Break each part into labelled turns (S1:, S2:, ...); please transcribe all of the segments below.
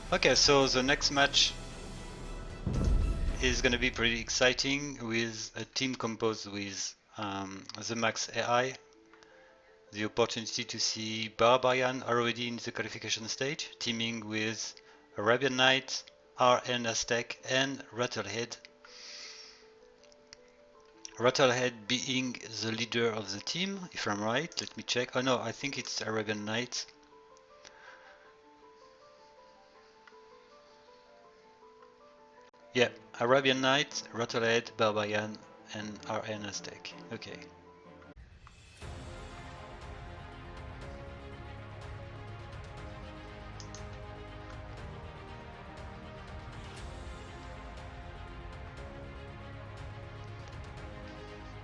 S1: Okay, so the next match is going to be pretty exciting with a team composed with TheMax AI, the opportunity to see Barbarian already in the qualification stage, teaming with Arabian Knight, RN Aztec, and Rattlehead. Rattlehead being the leader of the team, if I'm right. Let me check. Oh no, I think it's Arabian Knight. Yeah, Arabian Knight, Rattlehead, Barbarian, and RN Aztec. Okay.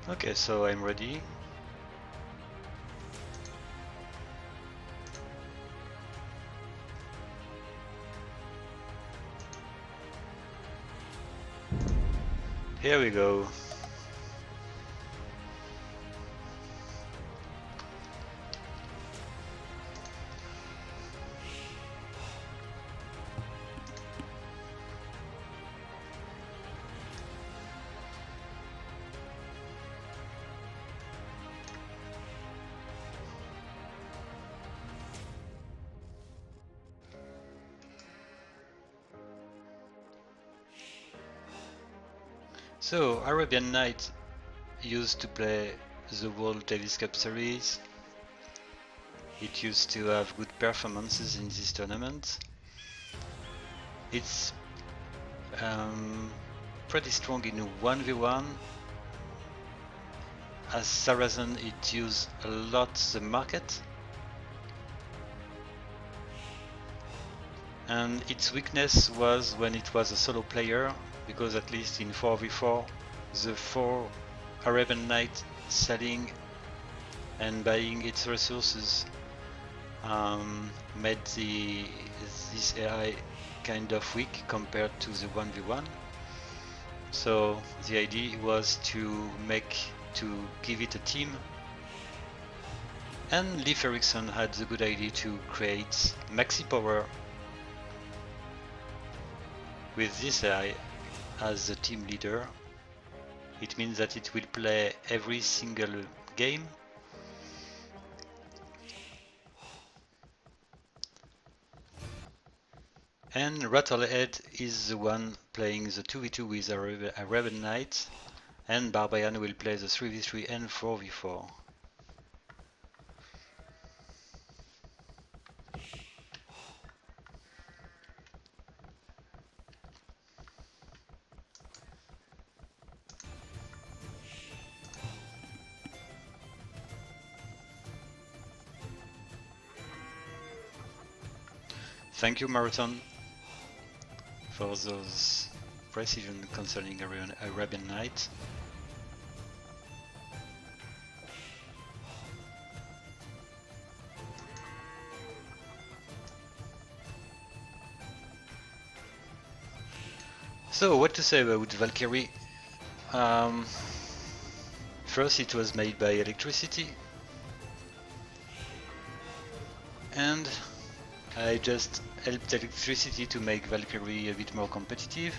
S1: Okay, so I'm ready. Here we go. So, Arabian Knight used to play the World Davis Cup Series. It used to have good performances in this tournament. It's pretty strong in a 1v1. As Saracen, it used a lot the market. And its weakness was when it was a solo player, because at least in 4v4, the 4 Arabian Knight selling and buying its resources made this AI kind of weak compared to the 1v1. So the idea was to give it a team, and Leif Erikson had the good idea to create MaxiPower with this AI as the team leader. It means that it will play every single game. And Rattlehead is the one playing the 2v2 with Arabian Knight, and Barbarian will play the 3v3 and 4v4. Thank you, Marathon, for those precision concerning Arabian Knight. So, what to say about Valkyrie? First, it was made by electricity, and I just helped electricity to make Valkyrie a bit more competitive,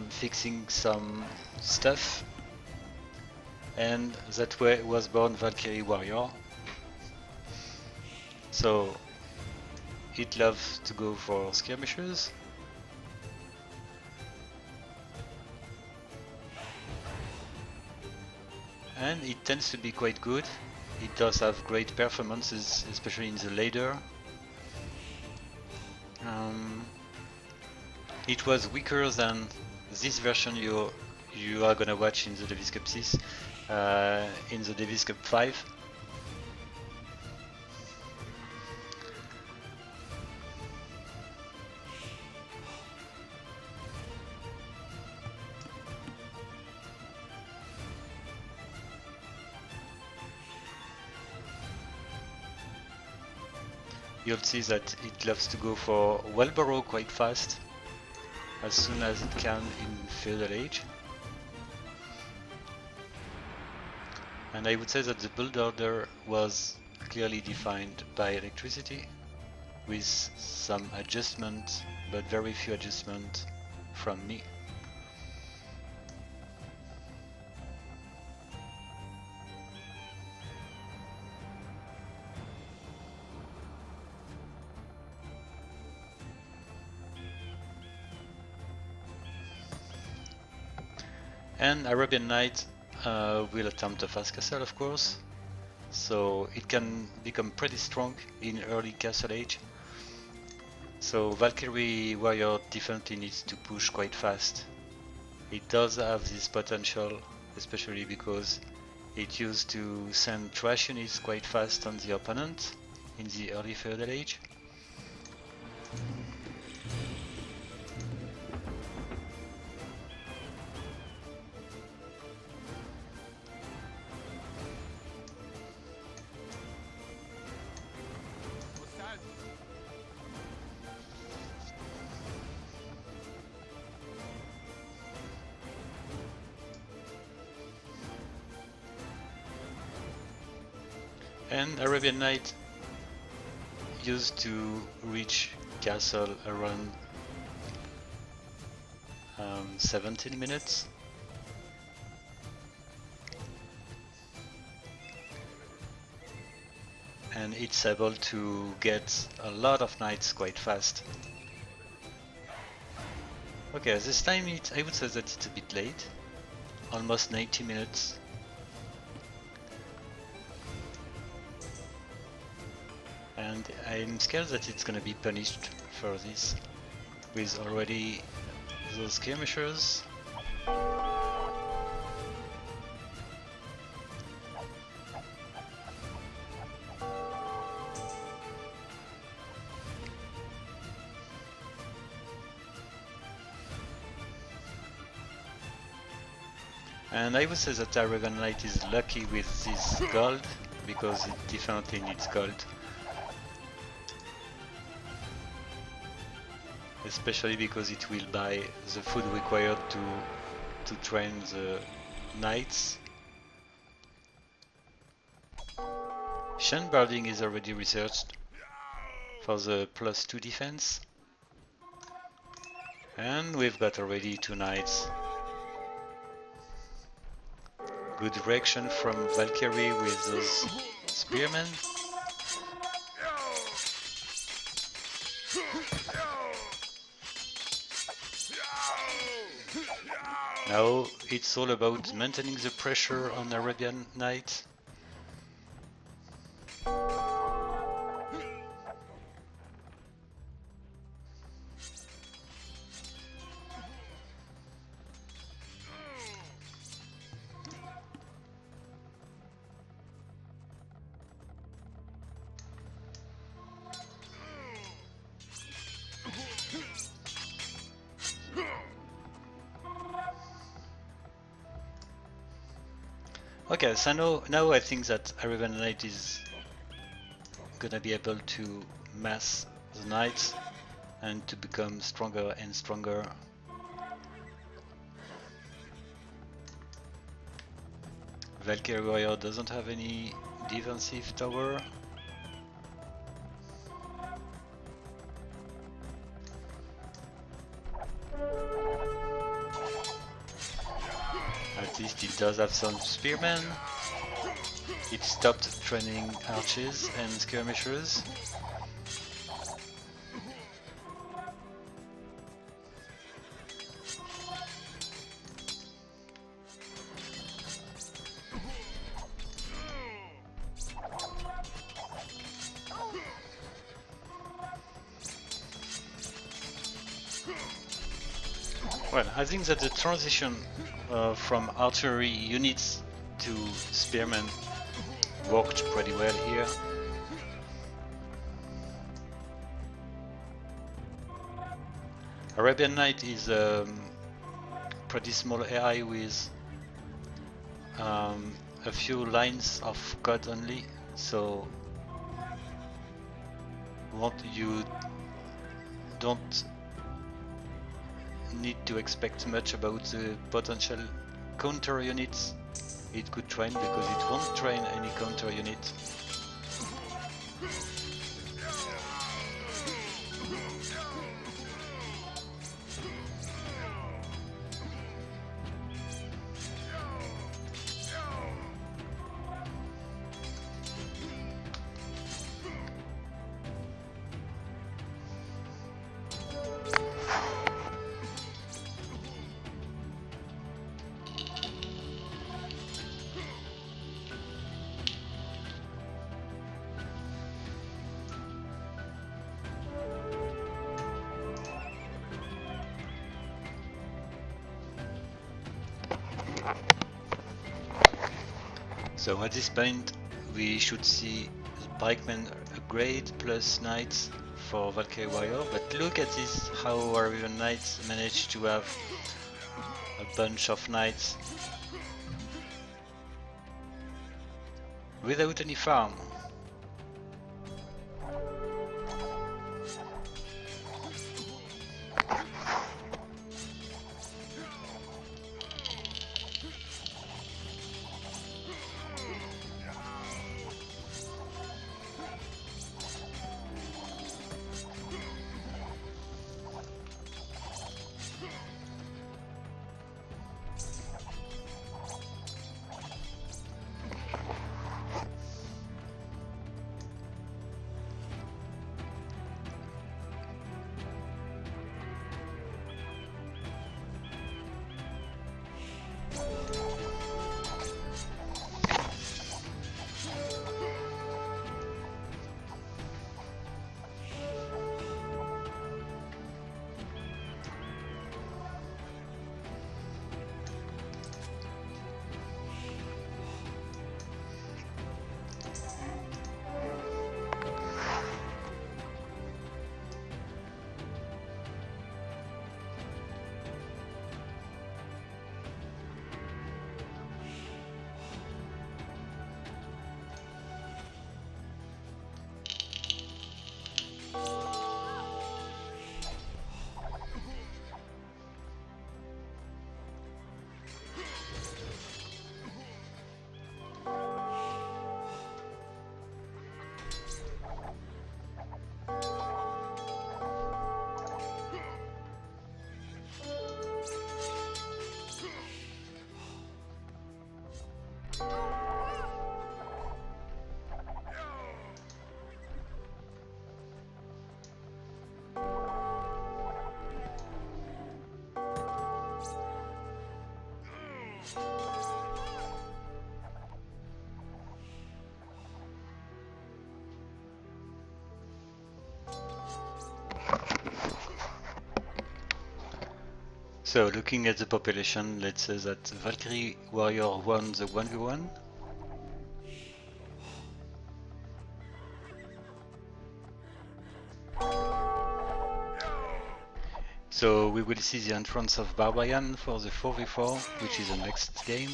S1: fixing some stuff, and that way was born Valkyrie Warrior. So it loves to go for skirmishes, and it tends to be quite good. It does have great performances, especially in the ladder. It was weaker than this version you are gonna watch in the Davis Cup 6, in the Davis Cup 5. You'll see that it loves to go for Wellborough quite fast, as soon as it can in Feudal Age. And I would say that the build order was clearly defined by electricity. with some adjustment, but very few adjustment from me. And Arabian Knight will attempt a fast castle, of course, so it can become pretty strong in early castle age. So Valkyrie Warrior definitely needs to push quite fast. It does have this potential, especially because it used to send trash units quite fast on the opponent in the early feudal age. And Arabian Knight used to reach castle around 17 minutes. And it's able to get a lot of knights quite fast. Okay, this time I would say that it's a bit late, almost 90 minutes. And I'm scared that it's gonna be punished for this, with already those skirmishers. And I would say that Arabian Knight is lucky with this gold, because it definitely needs gold. Especially because it will buy the food required to train the knights. Shanbarding is already researched for the +2 defense. And we've got already 2 knights. Good direction from Valkyrie with those spearmen. Now it's all about maintaining the pressure on Arabian Knight. Okay, so now I think that Arabian Knight is gonna be able to mass the knights and to become stronger and stronger. Valkyrie Warrior doesn't have any defensive tower. At least it does have some spearmen. It stopped training archers and skirmishers. Well, I think that the transition from artillery units to spearmen worked pretty well here. Arabian Knight is pretty small AI with a few lines of code only, so you don't need to expect much about the potential counter units it could train, because it won't train any counter unit. So at this point we should see Pikeman upgrade plus Knights for Valkyrie Warrior, but look at this, how Arabian Knights managed to have a bunch of Knights without any farm. So looking at the population, let's say that Valkyrie Warrior won the 1v1. So we will see the entrance of Barbarian for the 4v4, which is the next game.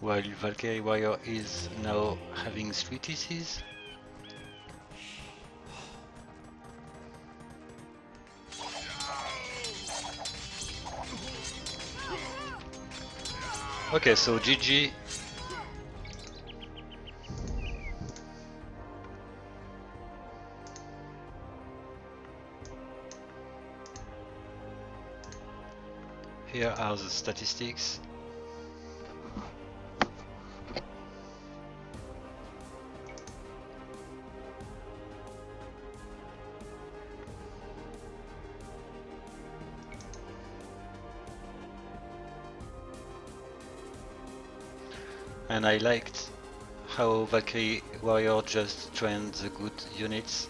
S1: While Valkyrie Warrior is now having 3 TCs. Okay, so GG. Here are the statistics. And I liked how Valkyrie Warrior just trained the good units,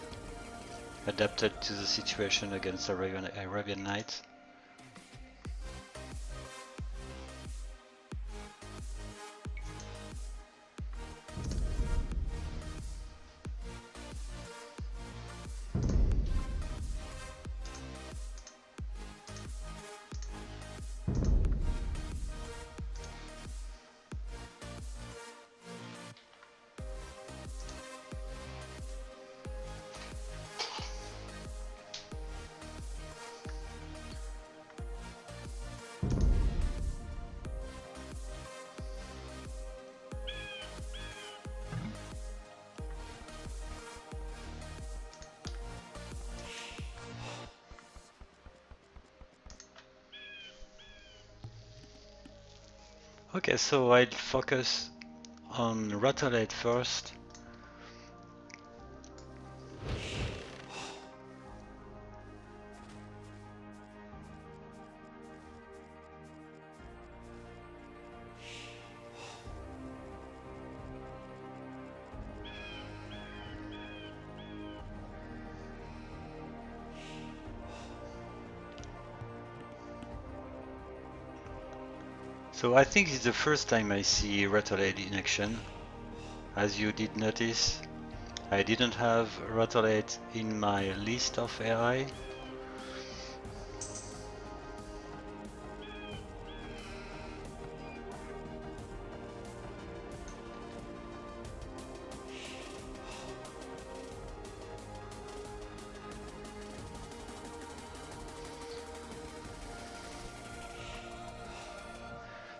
S1: adapted to the situation against Arabian Knight. Okay, so I'll focus on Rattlehead first. So I think it's the first time I see Rattlehead in action. As you did notice, I didn't have Rattlehead in my list of AI.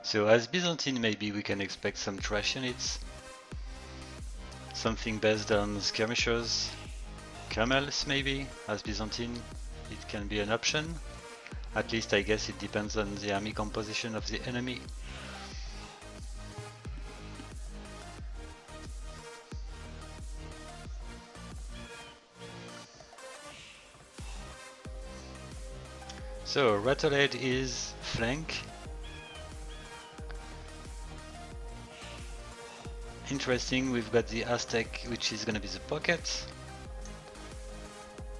S1: So as Byzantine, maybe we can expect some trash units. Something based on skirmishers, camels maybe, as Byzantine. It can be an option. At least I guess it depends on the army composition of the enemy. So Rattlehead is flank. Interesting, we've got the Aztec, which is gonna be the pocket.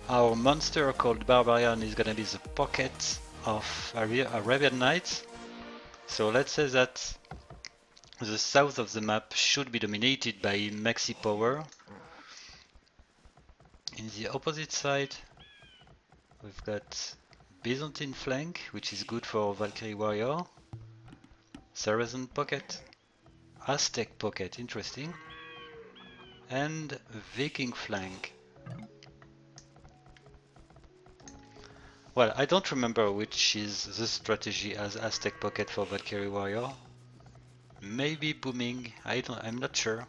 S1: Our monster called Barbarian is gonna be the pocket of Arabian Knight. So let's say that the south of the map should be dominated by MaxiPower. In the opposite side, we've got Byzantine flank, which is good for Valkyrie Warrior. Saracen pocket. Aztec pocket, interesting. And Viking flank. Well, I don't remember which is the strategy as Aztec pocket for Valkyrie Warrior. Maybe booming, I'm not sure.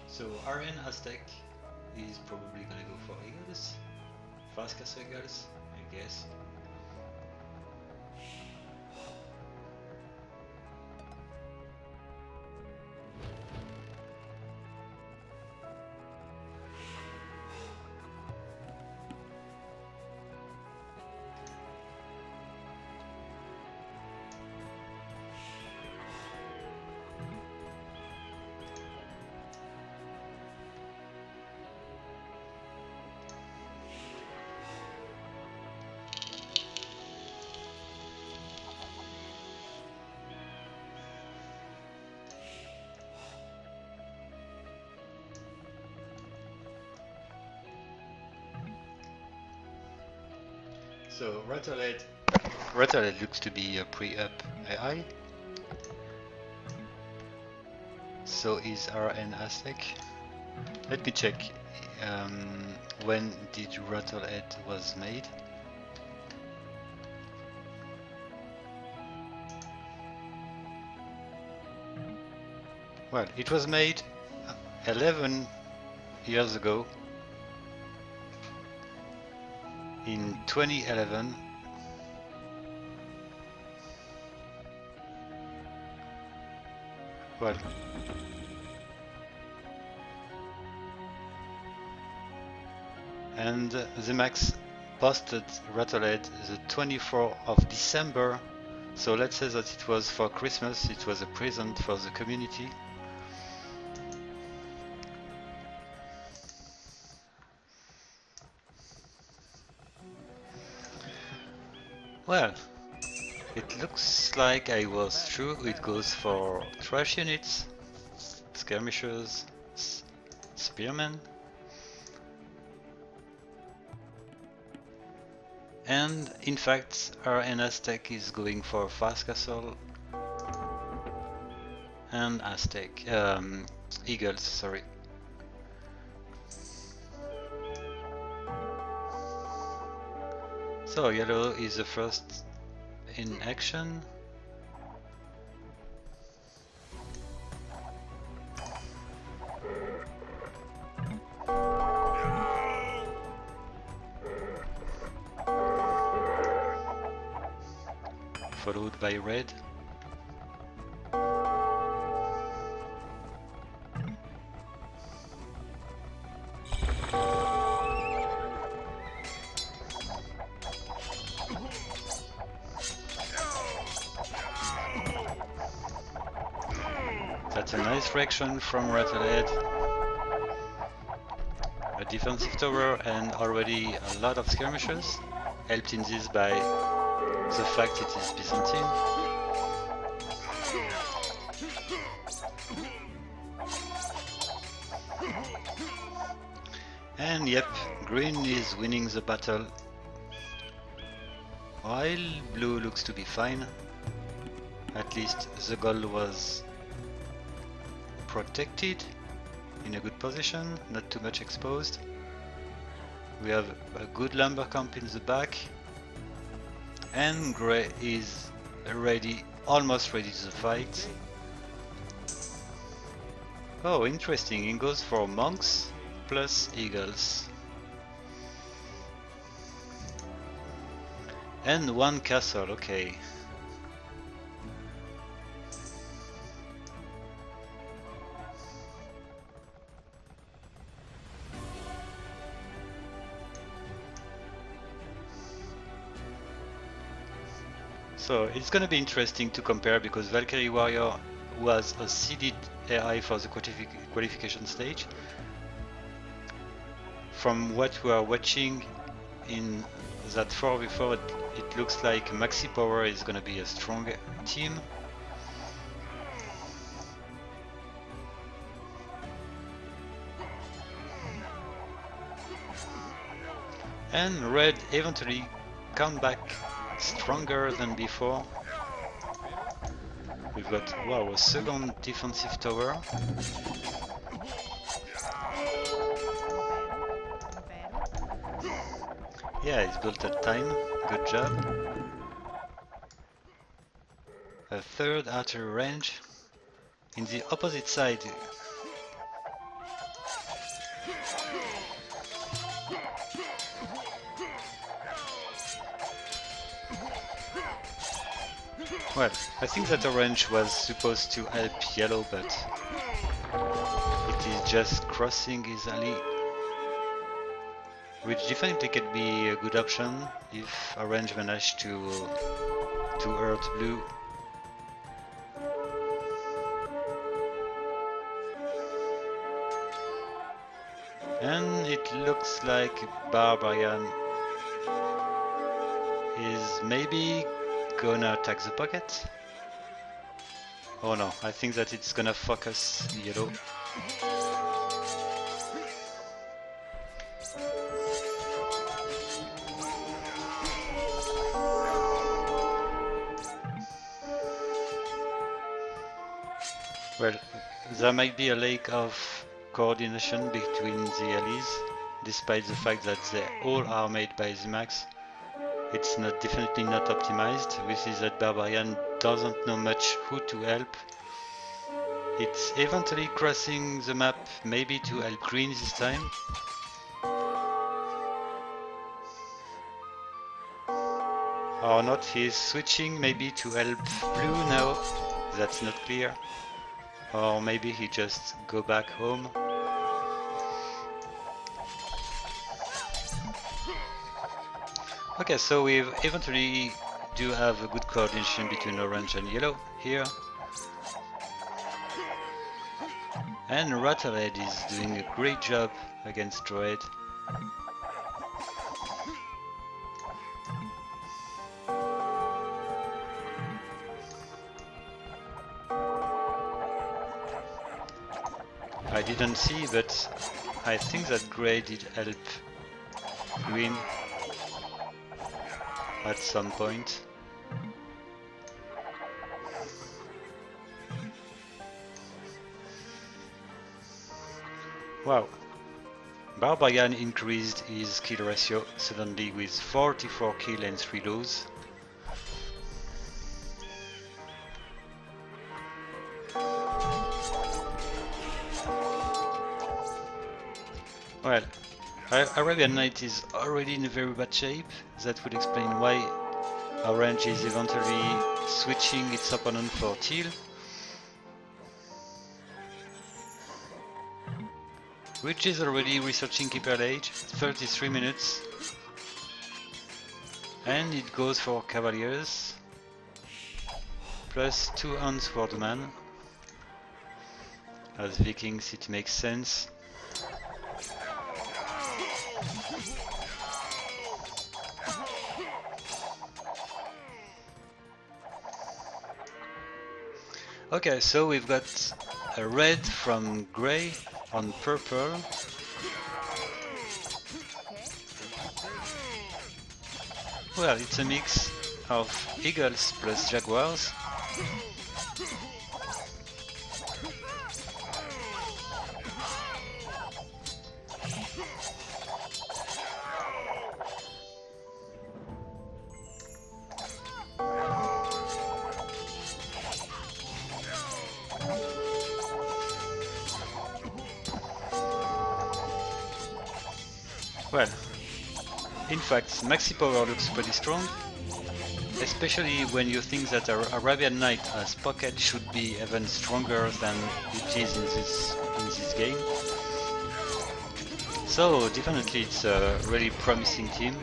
S1: So Arabian Aztec is probably gonna go for eagles. Fast castle eagles, I guess. So Rattlehead looks to be a pre-up AI. So is RN Aztec. Let me check when did Rattlehead was made. Well, it was made 11 years ago in 2011. Well, and TheMax posted Rattlehead the 24th of December, so let's say that it was for Christmas, it was a present for the community. Well, it looks like I was true. It goes for trash units, skirmishers, spearmen, and in fact our Aztec is going for fast castle and Aztec eagles. Sorry. So yellow is the first in action. Followed by red. That's a nice reaction from Rattlehead. A defensive tower and already a lot of skirmishes, helped in this by the fact it is Byzantine. And yep, green is winning the battle, while blue looks to be fine. At least the goal was protected, in a good position, not too much exposed. We have a good lumber camp in the back, and grey is ready, almost ready to fight. Oh, interesting, he goes for monks plus eagles. And one castle, okay. So it's gonna be interesting to compare, because Valkyrie Warrior was a seeded AI for the qualification stage. From what we are watching in that 4v4, it looks like MaxiPower is gonna be a strong team. And red eventually come back stronger than before. We've got, wow, a second defensive tower. Yeah, it's built at time, good job. A third outer range. In the opposite side, well, I think that orange was supposed to help yellow, but it is just crossing easily, which definitely could be a good option if orange managed to hurt blue. And it looks like Barbarian is maybe gonna attack the pocket. Oh no, I think that it's gonna focus yellow. Well, there might be a lack of coordination between the allies, despite the fact that they all are made by TheMax. It's definitely not optimized. We see that Barbarian doesn't know much who to help. It's eventually crossing the map, maybe to help green this time. Or not, he's switching maybe to help blue now. That's not clear. Or maybe he just go back home. Okay, so we eventually do have a good coordination between orange and yellow here. And Rattlehead is doing a great job against red. I didn't see, but I think that grey did help green at some point. Wow, Barbarian increased his kill ratio suddenly with 44 kills and 3 losses. Well, Arabian Knight is already in a very bad shape. That would explain why Orange is eventually switching its opponent for Teal. Which is already researching Keeper Age, 33 minutes. And it goes for Cavaliers. Plus 2 Unswordman. As Vikings it makes sense. Okay, so we've got a red from grey on purple. Well, it's a mix of eagles plus jaguars. Well, in fact, MaxiPower looks pretty strong, especially when you think that our Arabian Knight as pocket should be even stronger than it is in this game. So definitely it's a really promising team.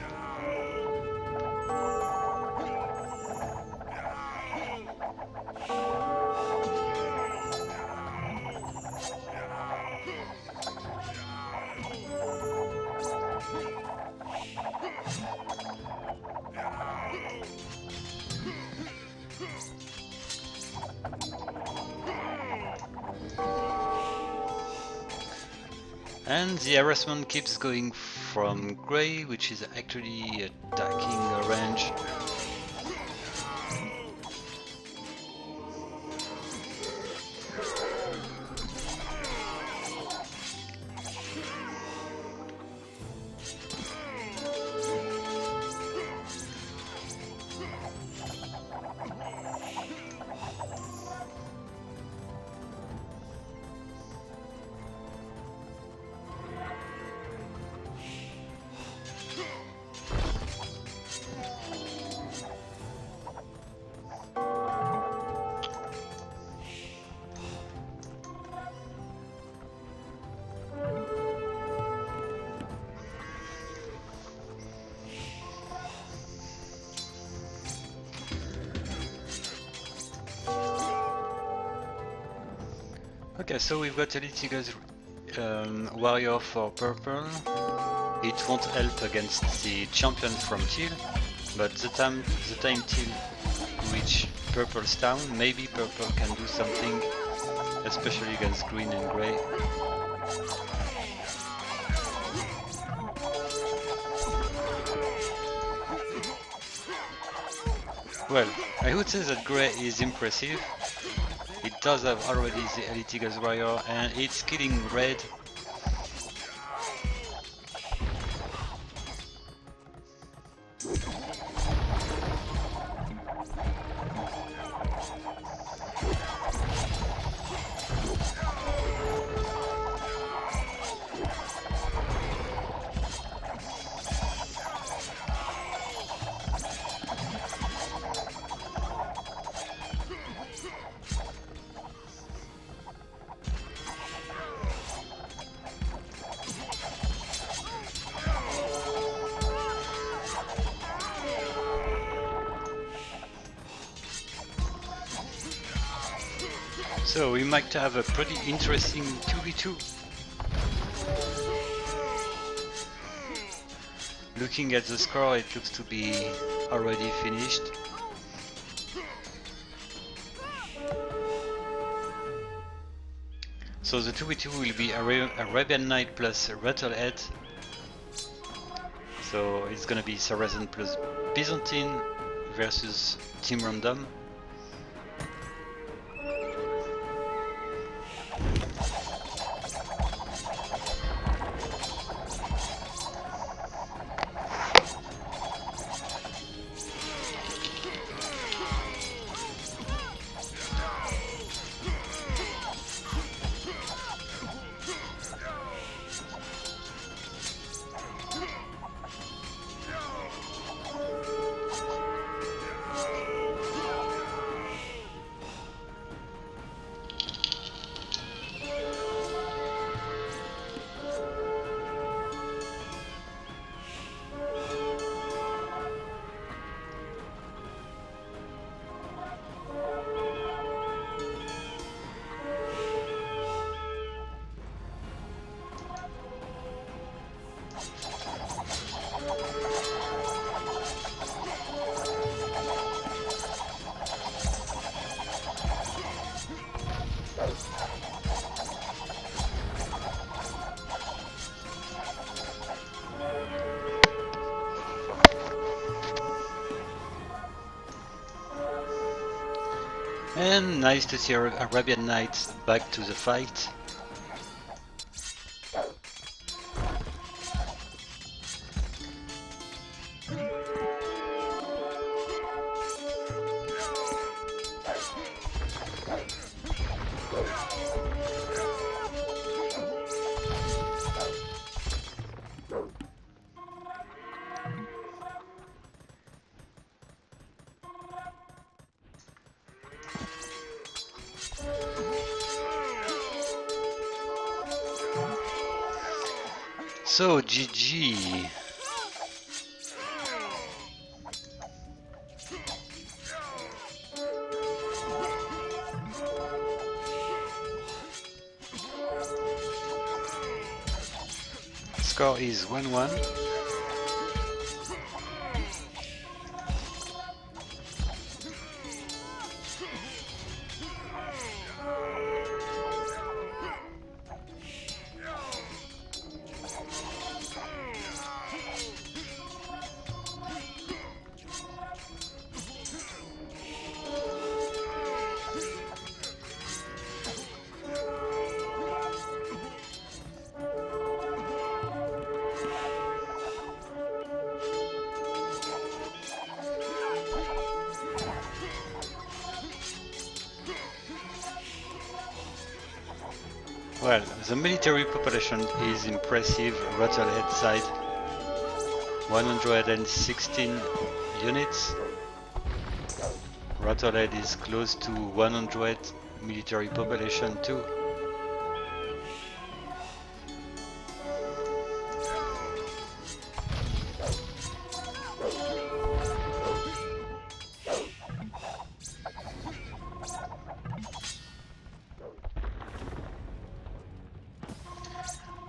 S1: And the harassment keeps going from grey, which is actually attacking orange. Okay, so we've got Elite Eagles Warrior for purple. It won't help against the champion from Teal, but the time Teal reach purple's town, maybe purple can do something, especially against green and grey. Well, I would say that grey is impressive. It does have already the Elite Eagles Warrior and it's killing red. So we might have a pretty interesting 2v2. Looking at the score, it looks to be already finished. So the 2v2 will be Arabian Knight plus Rattlehead. So it's gonna be Saracen plus Byzantine versus Team Random. And nice to see Arabian Knight back to the fight. So GG. Score is 1-1. Well, the military population is impressive. Rattlehead side 116 units. Rattlehead is close to 100 military population too.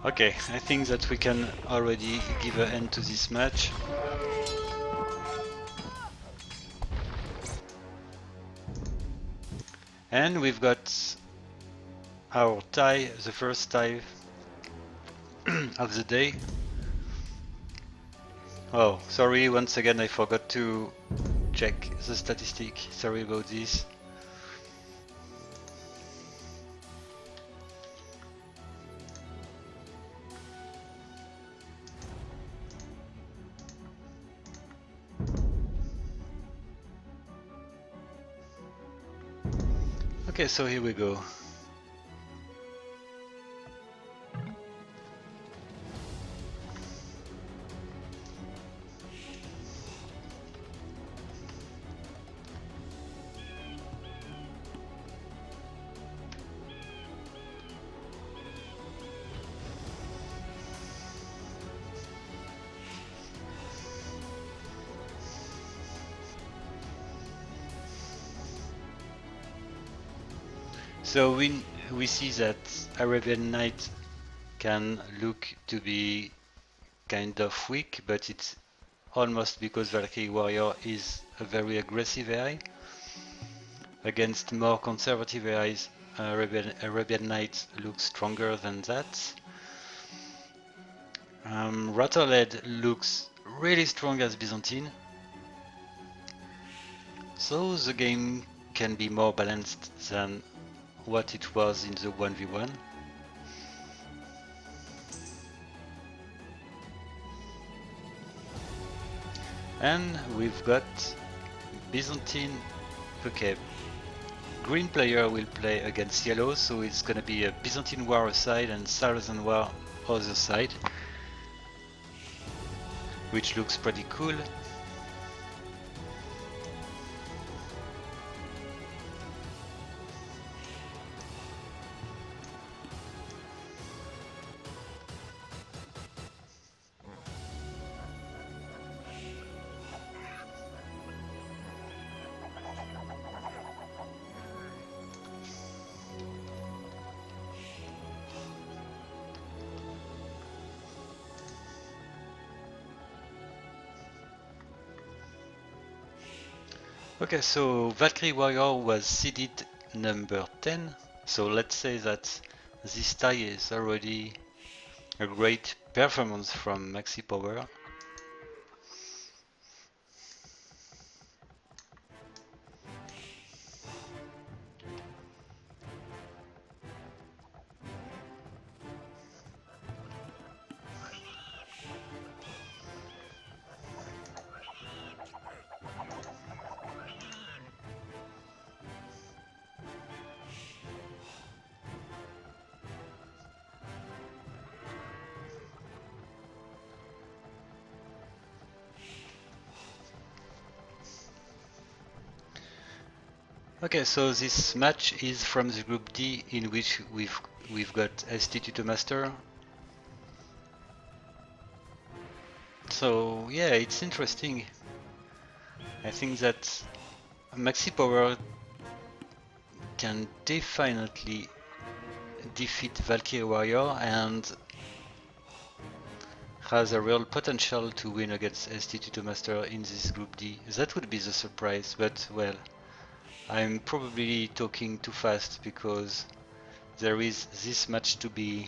S1: Okay, I think that we can already give an end to this match. And we've got our tie, the first tie of the day. Oh, sorry, once again I forgot to check the statistic. Sorry about this. Okay, so here we go. So we see that Arabian Knight can look to be kind of weak, but it's almost because Valkyrie Warrior is a very aggressive AI. Against more conservative AIs, Arabian Knight looks stronger than that. Rattlehead looks really strong as Byzantine. So the game can be more balanced than what it was in the 1v1. And we've got Byzantine. Okay, green player will play against yellow, so it's gonna be a Byzantine War side and Saracen War other side, which looks pretty cool. Okay, so Valkyrie Warrior was seeded number 10, so let's say that this tie is already a great performance from MaxiPower. Okay, so this match is from the group D, in which we've got Esty to master. So yeah, it's interesting. I think that MaxiPower can definitely defeat Valkyrie Warrior and has a real potential to win against Esty Master in this group D. That would be the surprise, but well, I'm probably talking too fast because there is this match to be,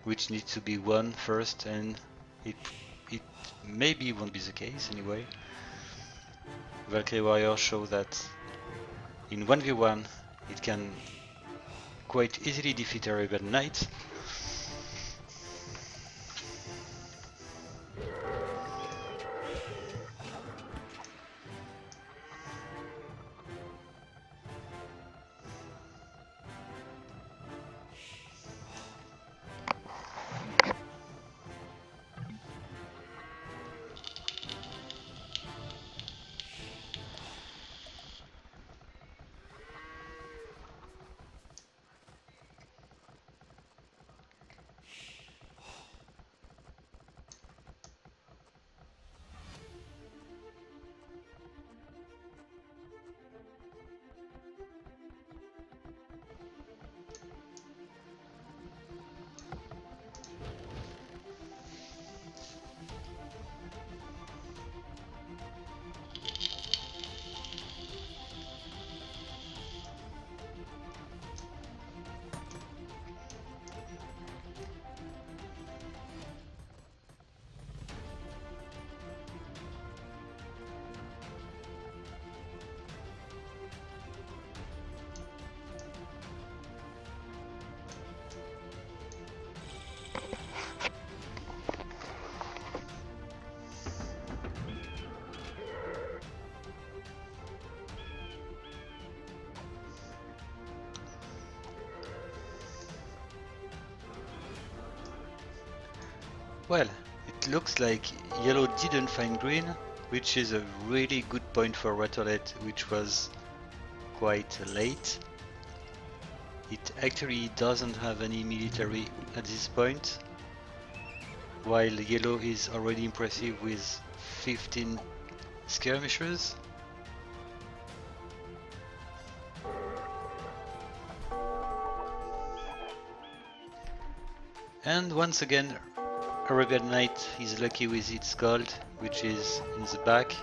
S1: which needs to be won first, and it maybe won't be the case anyway. Valkyrie Warrior show that in 1v1 it can quite easily defeat Arabian Knight. Well, it looks like yellow didn't find green, which is a really good point for Rattlehead, which was quite late. It actually doesn't have any military at this point, while yellow is already impressive with 15 skirmishers. And once again, Arabian Knight is lucky with its gold, which is in the back.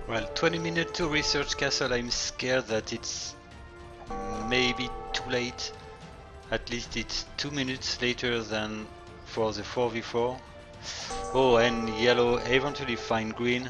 S1: Well, 20 minutes to research castle. I'm scared that it's maybe too late. At least it's 2 minutes later than for the 4v4. Oh, and yellow eventually find green.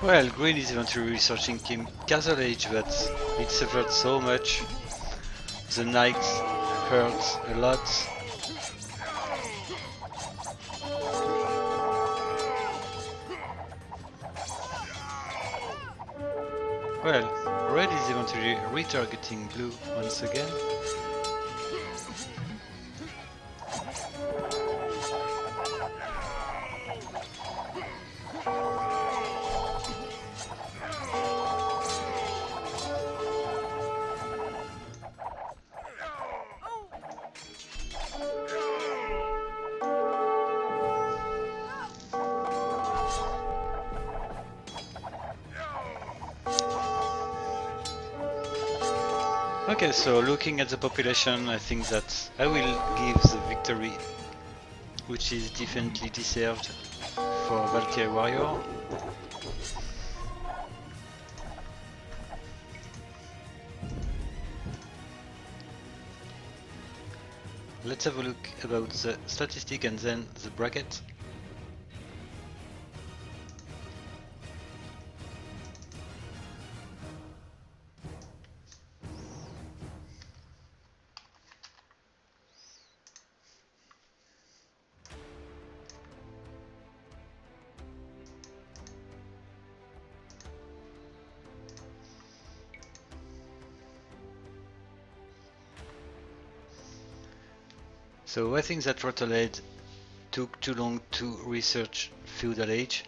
S1: Well, Green is eventually researching Team Castle Age, but it suffered so much. The Knight hurt a lot. Well, Red is eventually retargeting Blue once again. Okay, so looking at the population, I think that I will give the victory, which is definitely deserved, for Valkyrie Warrior. Let's have a look about the statistic and then the bracket. So I think that Rattlehead took too long to research Feudal Age,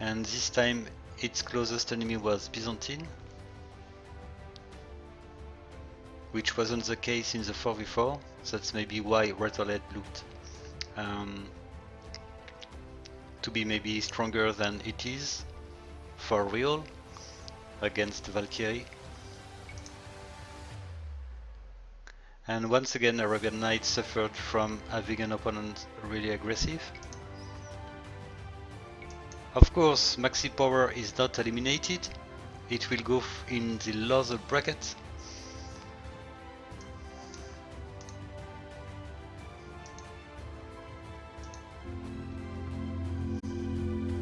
S1: and this time its closest enemy was Byzantine, which wasn't the case in the 4v4. That's maybe why Rattlehead looked to be maybe stronger than it is for real against Valkyrie. And once again, Arabian Knight suffered from having an opponent really aggressive. Of course, MaxiPower is not eliminated. It will go in the loser bracket,